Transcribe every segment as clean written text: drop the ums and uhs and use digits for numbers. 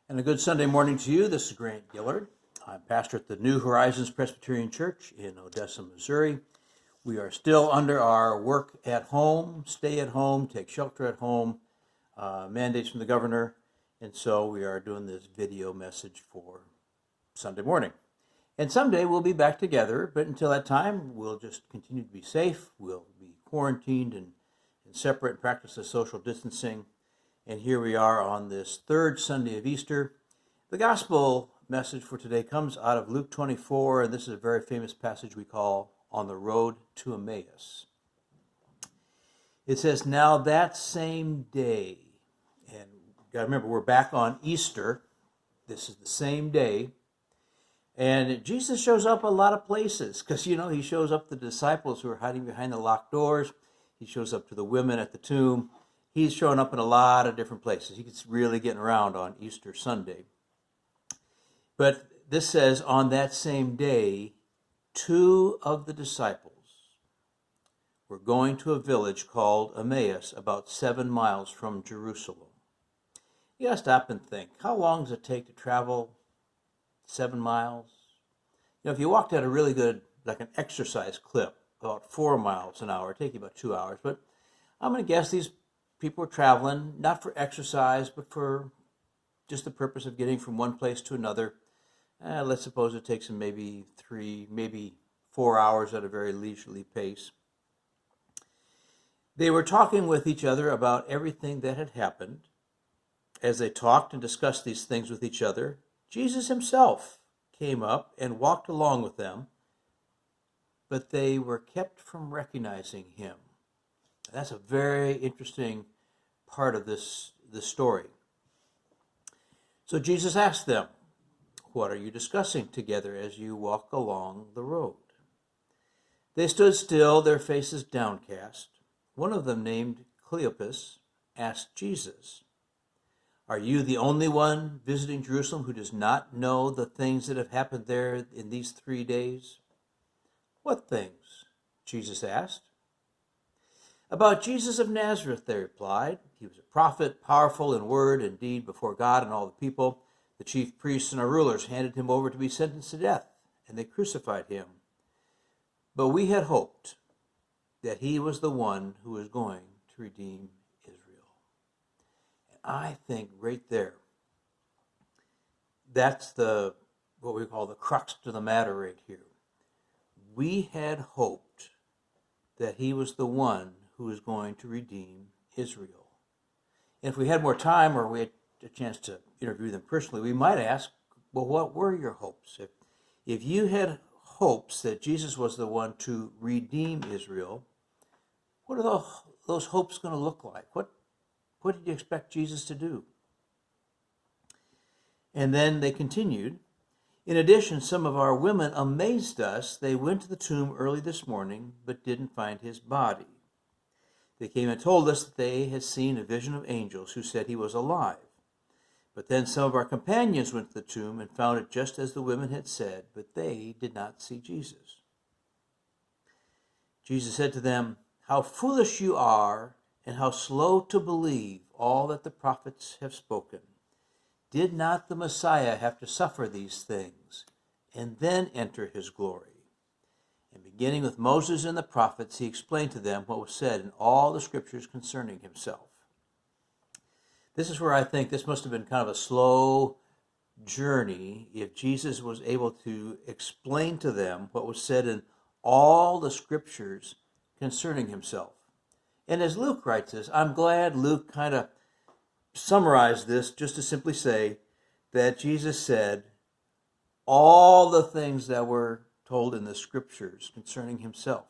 And a good Sunday morning to you. This is Grant Gillard. I'm pastor at the New Horizons Presbyterian Church in Odessa, Missouri. We are still under our work at home, stay at home, take shelter at home, mandates from the governor. And so we are doing this video message for Sunday morning. And someday we'll be back together, but until that time, we'll just continue to be safe. We'll be quarantined and separate and practice the social distancing. And here we are on this third Sunday of Easter. The gospel message for today comes out of Luke 24, and this is a very famous passage we call On the Road to Emmaus. It says, now that same day, and you got to remember, we're back on Easter. This is the same day. And Jesus shows up a lot of places because, he shows up to the disciples who are hiding behind the locked doors. He shows up to the women at the tomb. He's showing up in a lot of different places. He's really getting around on Easter Sunday. But this says, on that same day, two of the disciples were going to a village called Emmaus, about 7 miles from Jerusalem. You gotta stop and think, how long does it take to travel 7 miles? If you walked at a really good, like an exercise clip, about 4 miles an hour, it'd take you about 2 hours. But I'm going to guess these people were traveling, not for exercise, but for just the purpose of getting from one place to another. Let's suppose it takes them maybe 3, maybe 4 hours at a very leisurely pace. They were talking with each other about everything that had happened. As they talked and discussed these things with each other, Jesus himself came up and walked along with them, but they were kept from recognizing him. That's a very interesting part of this story. So Jesus asked them, what are you discussing together as you walk along the road? They stood still, their faces downcast. One of them, named Cleopas, asked Jesus, are you the only one visiting Jerusalem who does not know the things that have happened there in these 3 days? What things? Jesus asked. About Jesus of Nazareth, they replied. He was a prophet, powerful in word and deed before God and all the people. The chief priests and our rulers handed him over to be sentenced to death, and they crucified him. But we had hoped that he was the one who was going to redeem Israel. And I think right there, that's what we call the crux to the matter right here. We had hoped that he was the one who was going to redeem Israel. And if we had more time or we had a chance to interview them personally, we might ask, well, what were your hopes? If you had hopes that Jesus was the one to redeem Israel, what are those hopes going to look like? What did you expect Jesus to do? And then they continued. In addition, some of our women amazed us. They went to the tomb early this morning, but didn't find his body. They came and told us that they had seen a vision of angels who said he was alive. But then some of our companions went to the tomb and found it just as the women had said, but they did not see Jesus. Jesus said to them, how foolish you are, and how slow to believe all that the prophets have spoken. Did not the Messiah have to suffer these things and then enter his glory? And beginning with Moses and the prophets, he explained to them what was said in all the scriptures concerning himself. This is where I think this must have been kind of a slow journey if Jesus was able to explain to them what was said in all the scriptures concerning himself. And as Luke writes this, I'm glad Luke kind of summarized this just to simply say that Jesus said all the things that were told in the scriptures concerning himself.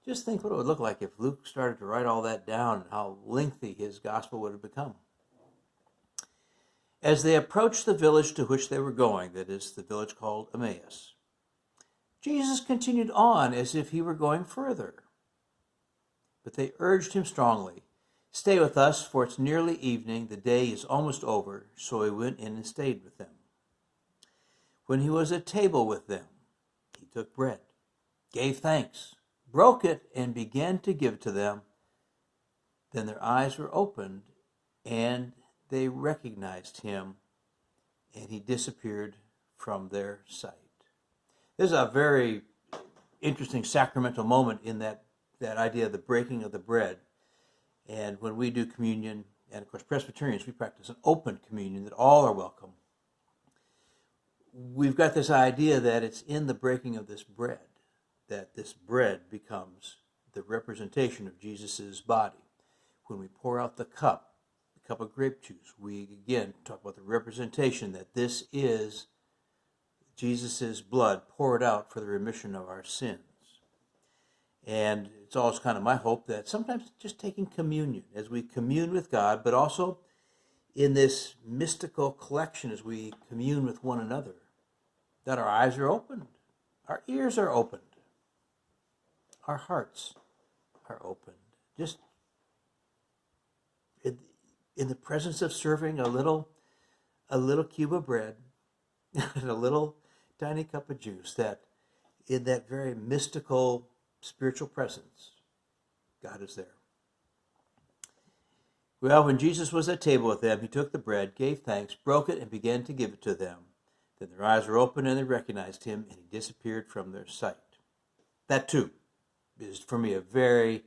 Just think what it would look like if Luke started to write all that down and how lengthy his gospel would have become. As they approached the village to which they were going, that is, the village called Emmaus, Jesus continued on as if he were going further. But they urged him strongly, stay with us, for it's nearly evening, the day is almost over. So he went in and stayed with them. When he was at table with them, he took bread, gave thanks, broke it, and began to give to them. Then their eyes were opened, and they recognized him, and he disappeared from their sight. There's a very interesting sacramental moment in that idea of the breaking of the bread. And when we do communion, and of course Presbyterians, we practice an open communion that all are welcome. We've got this idea that it's in the breaking of this bread that this bread becomes the representation of Jesus' body. When we pour out the cup of grape juice, we again talk about the representation that this is Jesus' blood poured out for the remission of our sins. And it's always kind of my hope that sometimes just taking communion as we commune with God, but also in this mystical collection as we commune with one another, that our eyes are opened, our ears are opened, our hearts are opened. Just in the presence of serving a little cube of bread and a little tiny cup of juice, that in that very mystical spiritual presence, God is there. Well, when Jesus was at table with them, he took the bread, gave thanks, broke it, and began to give it to them. Then their eyes were opened and they recognized him, and he disappeared from their sight. That too is for me a very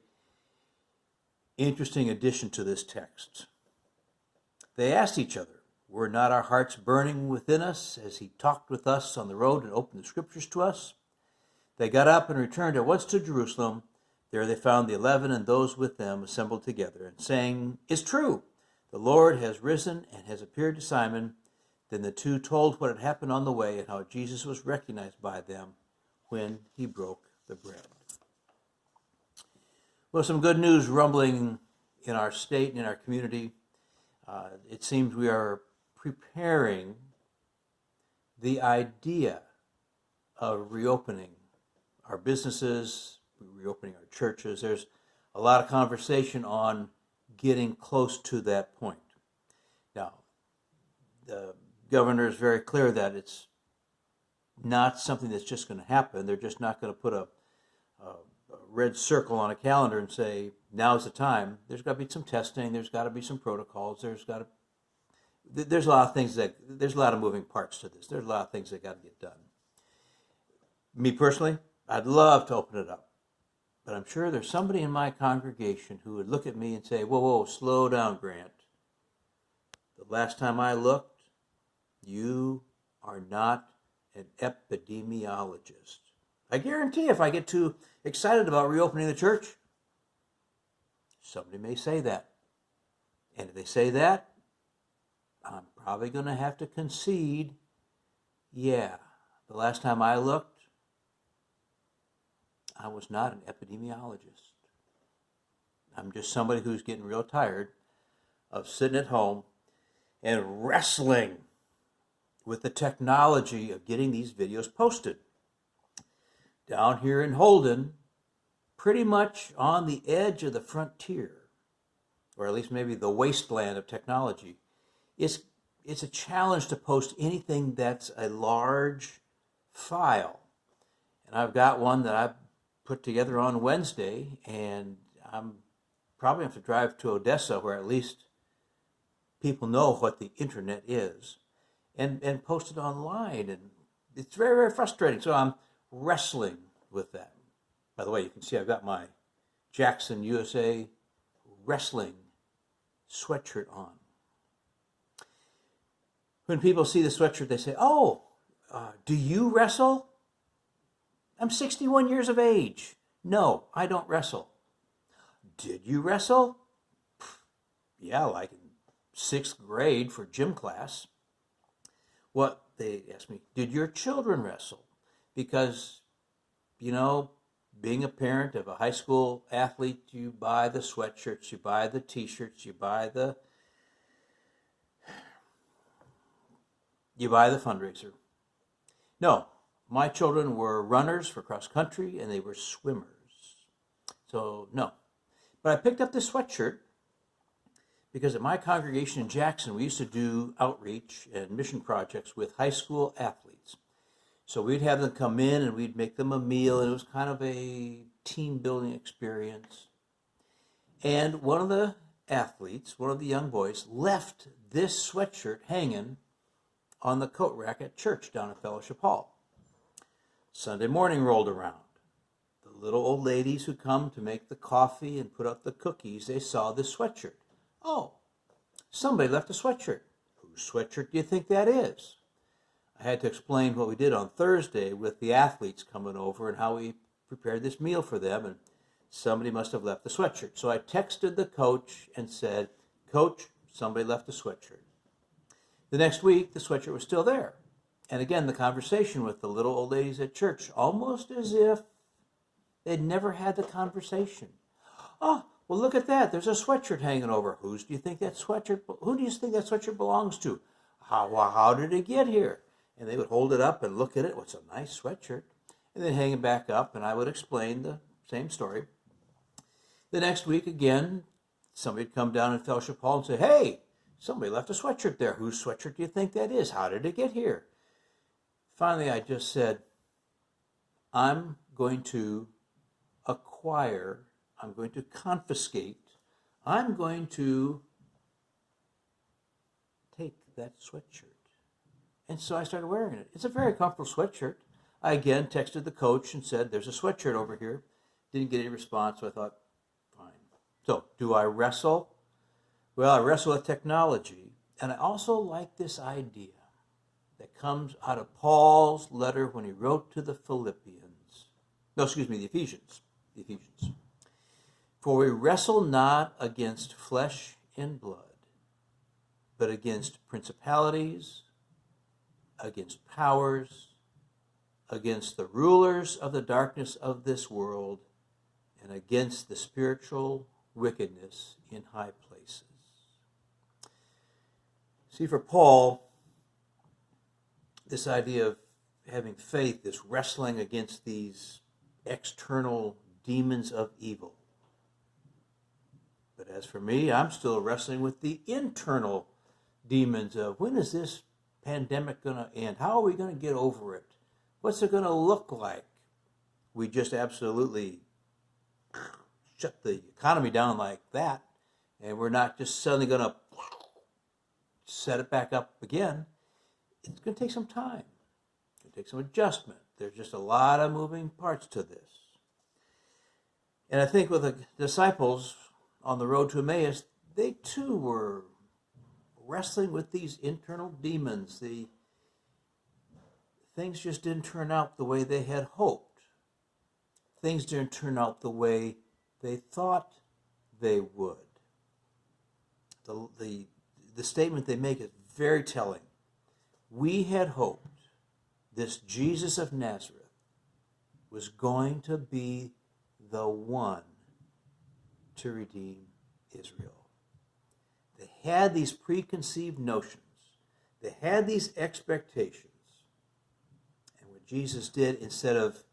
interesting addition to this text. They asked each other, "Were not our hearts burning within us as he talked with us on the road and opened the scriptures to us?" They got up and returned at once to Jerusalem. There they found the 11 and those with them assembled together, and saying, "It's true, the Lord has risen and has appeared to Simon." Then the two told what had happened on the way and how Jesus was recognized by them when he broke the bread. Well, some good news rumbling in our state and in our community. It seems we are preparing the idea of reopening our businesses, reopening our churches. There's a lot of conversation on getting close to that point. Now, the governor is very clear that it's not something that's just going to happen. They're just not going to put a red circle on a calendar and say, now's the time. There's got to be some testing. There's got to be some protocols. There's a lot of things there's a lot of moving parts to this. There's a lot of things that got to get done. Me personally, I'd love to open it up. But I'm sure there's somebody in my congregation who would look at me and say, whoa, slow down, Grant. The last time I looked, you are not an epidemiologist. I guarantee if I get too excited about reopening the church, somebody may say that. And if they say that, I'm probably going to have to concede, yeah, the last time I looked, I was not an epidemiologist. I'm just somebody who's getting real tired of sitting at home and wrestling with the technology of getting these videos posted. Down here in Holden, pretty much on the edge of the frontier, or at least maybe the wasteland of technology, it's a challenge to post anything that's a large file. And I've got one that I put together on Wednesday, and I'm probably have to drive to Odessa, where at least people know what the internet is, and post it online. And it's very, very frustrating. So I'm wrestling with that. By the way, you can see I've got my Jackson USA wrestling sweatshirt on. When people see the sweatshirt, they say, do you wrestle? I'm 61 years of age. No, I don't wrestle. Did you wrestle? Yeah, like in 6th grade for gym class. They asked me, did your children wrestle? Because, being a parent of a high school athlete, you buy the sweatshirts, you buy the t-shirts, you buy the fundraiser. No, my children were runners for cross country and they were swimmers. So no. But I picked up this sweatshirt because at my congregation in Jackson, we used to do outreach and mission projects with high school athletes. So we'd have them come in and we'd make them a meal, and it was kind of a team building experience. And one of the athletes, one of the young boys, left this sweatshirt hanging on the coat rack at church down in Fellowship Hall. Sunday morning rolled around. The little old ladies who come to make the coffee and put up the cookies, they saw this sweatshirt. Oh, somebody left a sweatshirt. Whose sweatshirt do you think that is? I had to explain what we did on Thursday with the athletes coming over and how we prepared this meal for them, and somebody must have left the sweatshirt. So I texted the coach and said, Coach, somebody left a sweatshirt. The next week, the sweatshirt was still there. And again, the conversation with the little old ladies at church, almost as if they'd never had the conversation. Oh, well, look at that. There's a sweatshirt hanging over. Who do you think that sweatshirt belongs to? How did it get here? And they would hold it up and look at it. What's a nice sweatshirt? And then hang it back up, and I would explain the same story. The next week, again, somebody would come down in Fellowship Hall and say, hey, somebody left a sweatshirt there. Whose sweatshirt do you think that is? How did it get here? Finally, I just said, I'm going to acquire, I'm going to confiscate, I'm going to take that sweatshirt. And so I started wearing it. It's a very comfortable sweatshirt. I again texted the coach and said, there's a sweatshirt over here. Didn't get any response, so I thought, fine. So, do I wrestle? Well, I wrestle with technology, and I also like this idea that comes out of Paul's letter when he wrote to the Ephesians. For we wrestle not against flesh and blood, but against principalities, against powers, against the rulers of the darkness of this world, and against the spiritual wickedness in high places. See, for Paul, this idea of having faith, this wrestling against these external demons of evil. But as for me, I'm still wrestling with the internal demons of when is this pandemic going to end? How are we going to get over it? What's it going to look like? We just absolutely shut the economy down like that, and we're not just suddenly going to set it back up again. It's going to take some time. It's going to take some adjustment. There's just a lot of moving parts to this. And I think with the disciples on the road to Emmaus, they too were wrestling with these internal demons. The things just didn't turn out the way they had hoped. Things didn't turn out the way they thought they would. The statement they make is very telling. We had hoped this Jesus of Nazareth was going to be the one to redeem Israel. They had these preconceived notions. They had these expectations. And what Jesus did, instead of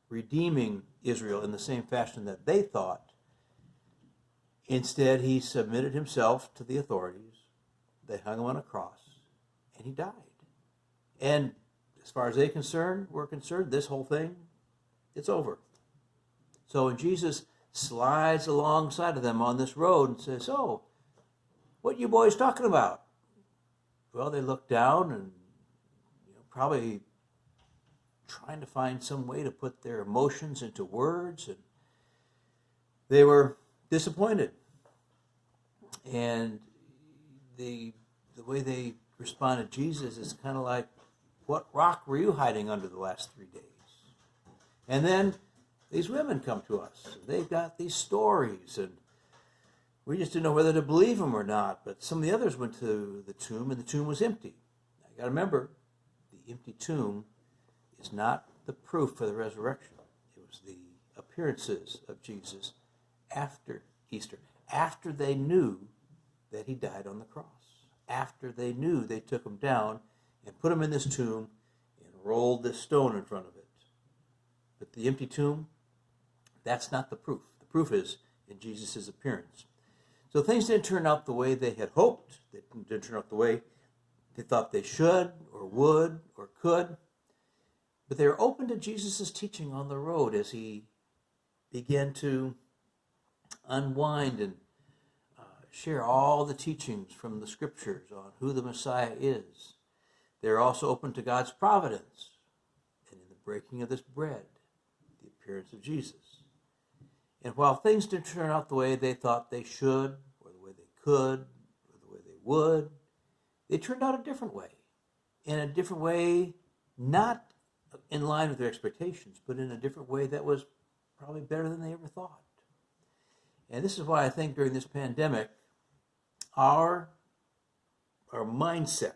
redeeming Israel in the same fashion that they thought, instead he submitted himself to the authorities. They hung him on a cross, and he died. And as far as we're concerned, this whole thing, it's over. So when Jesus slides alongside of them on this road and says, "Oh, what are you boys talking about?" Well, they look down and probably trying to find some way to put their emotions into words, and they were disappointed. And the way they responded to Jesus is kind of like, what rock were you hiding under the last 3 days? And then these women come to us. They've got these stories, and we just didn't know whether to believe them or not. But some of the others went to the tomb, and the tomb was empty. Now, you got to remember, the empty tomb is not the proof for the resurrection. It was the appearances of Jesus after Easter, after they knew that he died on the cross. After they knew, they took him down and put him in this tomb and rolled this stone in front of it. But the empty tomb, that's not the proof. The proof is in Jesus' appearance. So things didn't turn out the way they had hoped. They didn't turn out the way they thought they should or would or could. But they were open to Jesus' teaching on the road as he began to unwind and share all the teachings from the scriptures on who the Messiah is. They're also open to God's providence. And in the breaking of this bread, the appearance of Jesus. And while things didn't turn out the way they thought they should, or the way they could, or the way they would, they turned out a different way. In a different way, not in line with their expectations, but in a different way that was probably better than they ever thought. And this is why I think during this pandemic, our mindset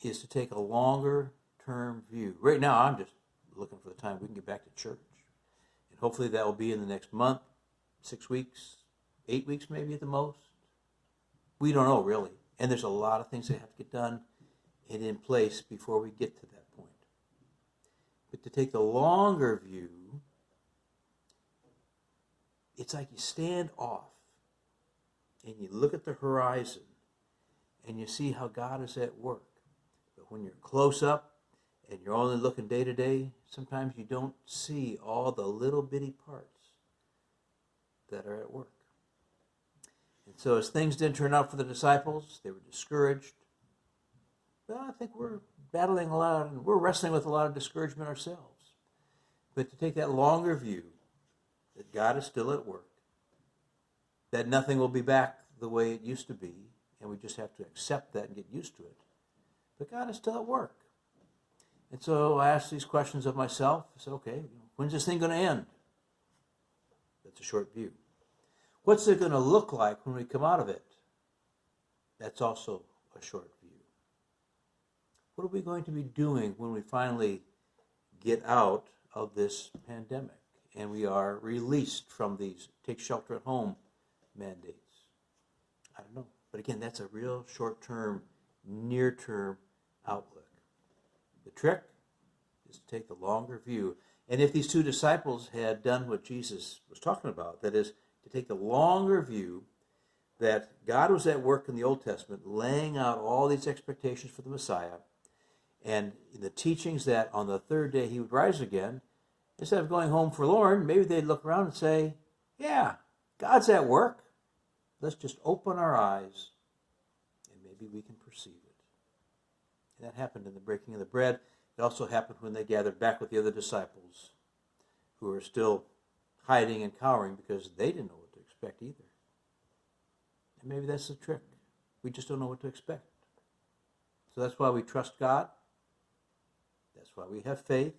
is to take a longer term view. Right now, I'm just looking for the time we can get back to church. And hopefully that will be in the next month, 6 weeks, 8 weeks maybe at the most. We don't know really. And there's a lot of things that have to get done and in place before we get to that point. But to take the longer view, it's like you stand off and you look at the horizon and you see how God is at work. But when you're close up and you're only looking day to day, sometimes you don't see all the little bitty parts that are at work. And so as things didn't turn out for the disciples, they were discouraged. Well, I think we're battling a lot, and we're wrestling with a lot of discouragement ourselves. But to take that longer view, that God is still at work, that nothing will be back the way it used to be, and we just have to accept that and get used to it. But God is still at work. And so I asked these questions of myself. I said, okay, when's this thing going to end? That's a short view. What's it going to look like when we come out of it? That's also a short view. What are we going to be doing when we finally get out of this pandemic and we are released from these take shelter at home mandates? I don't know. But again, that's a real short-term, near-term outlook. The trick is to take the longer view. And if these two disciples had done what Jesus was talking about, that is, to take the longer view that God was at work in the Old Testament, laying out all these expectations for the Messiah, and the teachings that on the third day he would rise again, instead of going home forlorn, maybe they'd look around and say, yeah, God's at work. Let's just open our eyes and maybe we can perceive it. And that happened in the breaking of the bread. It also happened when they gathered back with the other disciples who were still hiding and cowering because they didn't know what to expect either. And maybe that's the trick. We just don't know what to expect. So that's why we trust God. That's why we have faith.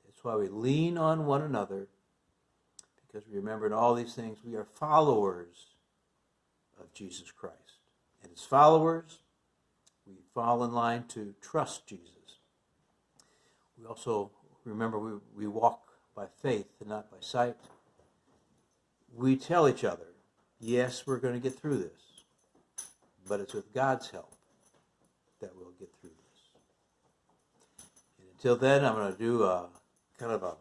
That's why we lean on one another. Because we remember in all these things, we are followers of Jesus Christ. And as followers, we fall in line to trust Jesus. We also remember we walk by faith and not by sight. We tell each other, yes, we're going to get through this, but it's with God's help that we'll get through this. And until then, I'm going to do a kind of a,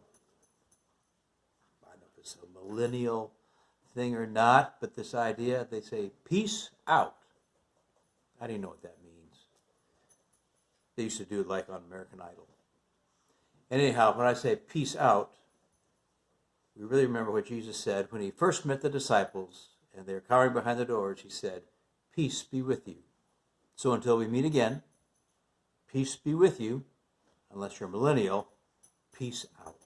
I don't know if it's a millennial thing or not, but this idea, they say, peace out. I didn't know what that means. They used to do it like on American Idol. Anyhow, when I say peace out, we really remember what Jesus said when he first met the disciples and they were cowering behind the doors. He said, peace be with you. So until we meet again, peace be with you. Unless you're a millennial, peace out.